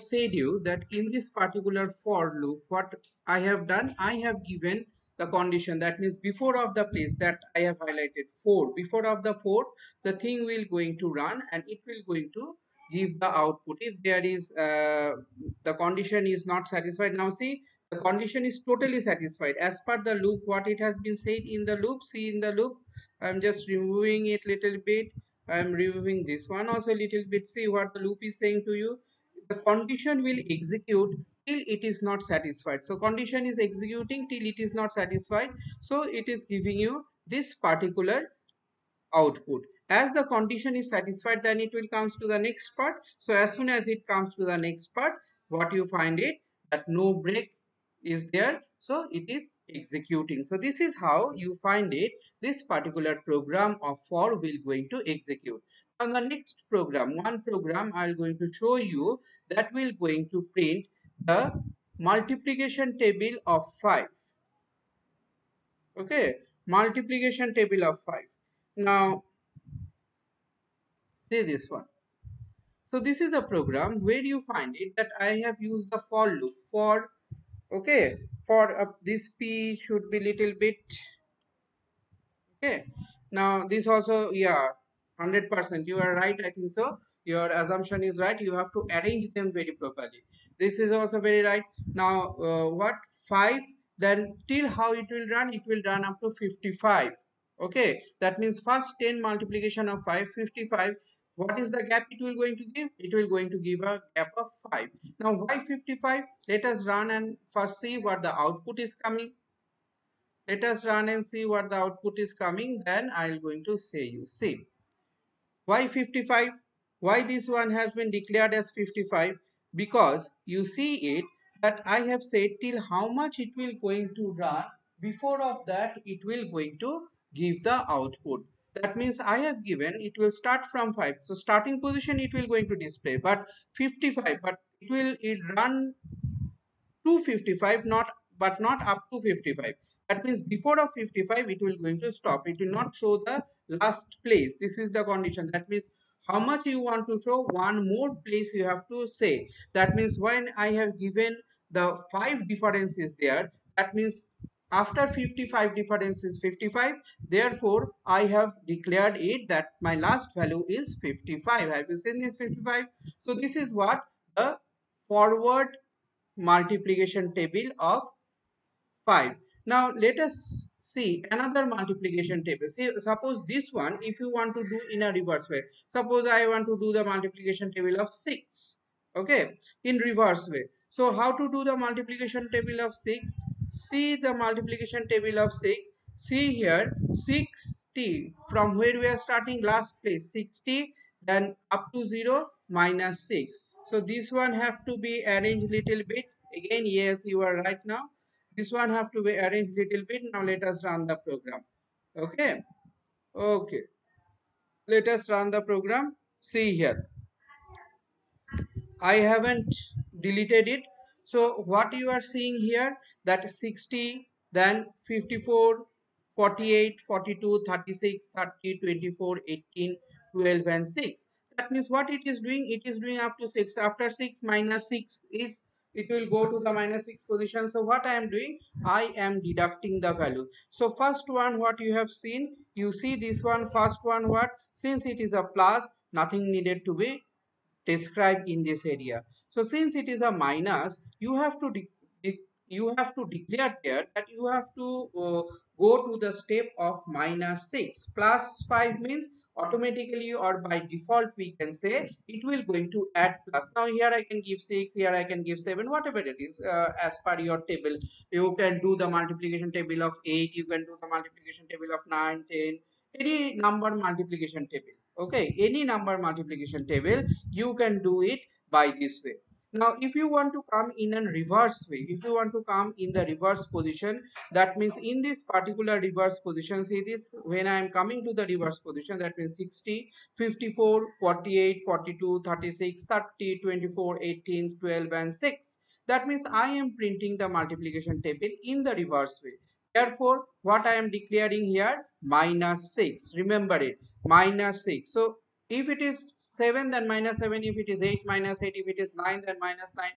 said you that in this particular for loop, what I have done, I have given the condition, that means before of the place that I have highlighted 4, before of the 4 the thing will going to run and it will going to give the output. If there is the condition is not satisfied, now see the condition is totally satisfied as per the loop what it has been said in the loop. See in the loop, I'm just removing it little bit, I'm removing this one also little bit. See what the loop is saying to you, the condition will execute till it is not satisfied. So condition is executing till it is not satisfied, so it is giving you this particular output. As the condition is satisfied, then it will comes to the next part. So as soon as it comes to the next part, what you find it, that no break is there, so it is executing. So this is how you find it, this particular program of for will going to execute. On the next program, one program I am going to show you that will going to print the multiplication table of 5. Okay, multiplication table of 5. Now see this one. So this is a program where you find it that I have used the for loop for, okay, for this p should be little bit, okay. Now this also, yeah, 100% you are right, I think so, your assumption is right, you have to arrange them very properly. This is also very right. Now what 5, then till how it will run up to 55. Okay, that means first 10 multiplication of 5, 55. What is the gap it will going to give? It will going to give a gap of 5. Now why 55? Let us run and first see what the output is coming. Let us run and see what the output is coming, then I'll going to say you. See, why 55? Why this one has been declared as 55? Because you see it that I have said till how much it will going to run, before of that it will going to give the output. That means I have given it will start from 5. So starting position it will going to display, but 55, but it run to 55, not but not up to 55. That means before of 55 it will going to stop, it will not show the last place. This is the condition. That means how much you want to show, one more place you have to say. That means when I have given the 5 difference is there, that means after 55 difference is 55, therefore I have declared it that my last value is 55. Have you seen this 55? So this is what the forward multiplication table of 5. Now let us see another multiplication table. See, suppose this one, if you want to do in a reverse way, suppose I want to do the multiplication table of 6, okay, in reverse way. So how to do the multiplication table of 6? See the multiplication table of 6. See here 60, from where we are starting, last place 60, then up to 0 minus 6. So this one have to be arranged little bit. Again, yes, you are right. Now this one have to be arranged little bit. Now let us run the program. Okay, okay, let us run the program. See here, I haven't deleted it. So what you are seeing here, that 60, then 54, 48, 42, 36, 30, 24, 18, 12 and 6. That means what it is doing, it is doing up to 6. After 6 minus 6 is, it will go to the minus 6 position. So what I am doing, I am deducting the value. So first one what you have seen, you see this one, first one what, since it is a plus, nothing needed to be described in this area. So since it is a minus, you have to you have to declare there that you have to go to the step of minus 6. Plus 5 means automatically or by default we can say it will going to add plus. Now here I can give 6, here I can give 7, whatever it is, as per your table. You can do the multiplication table of 8, you can do the multiplication table of 9, 10, any number multiplication table. Okay, any number multiplication table you can do it by this way. Now if you want to come in a reverse way, if you want to come in the reverse position, that means in this particular reverse position, see this, when I am coming to the reverse position, that means 60, 54, 48, 42, 36, 30, 24, 18, 12 and 6. That means I am printing the multiplication table in the reverse way. Therefore what I am declaring here, minus 6. Remember it, minus 6. So If it is 7, then minus 7. If it is 8, minus 8. If it is 9, then minus 9.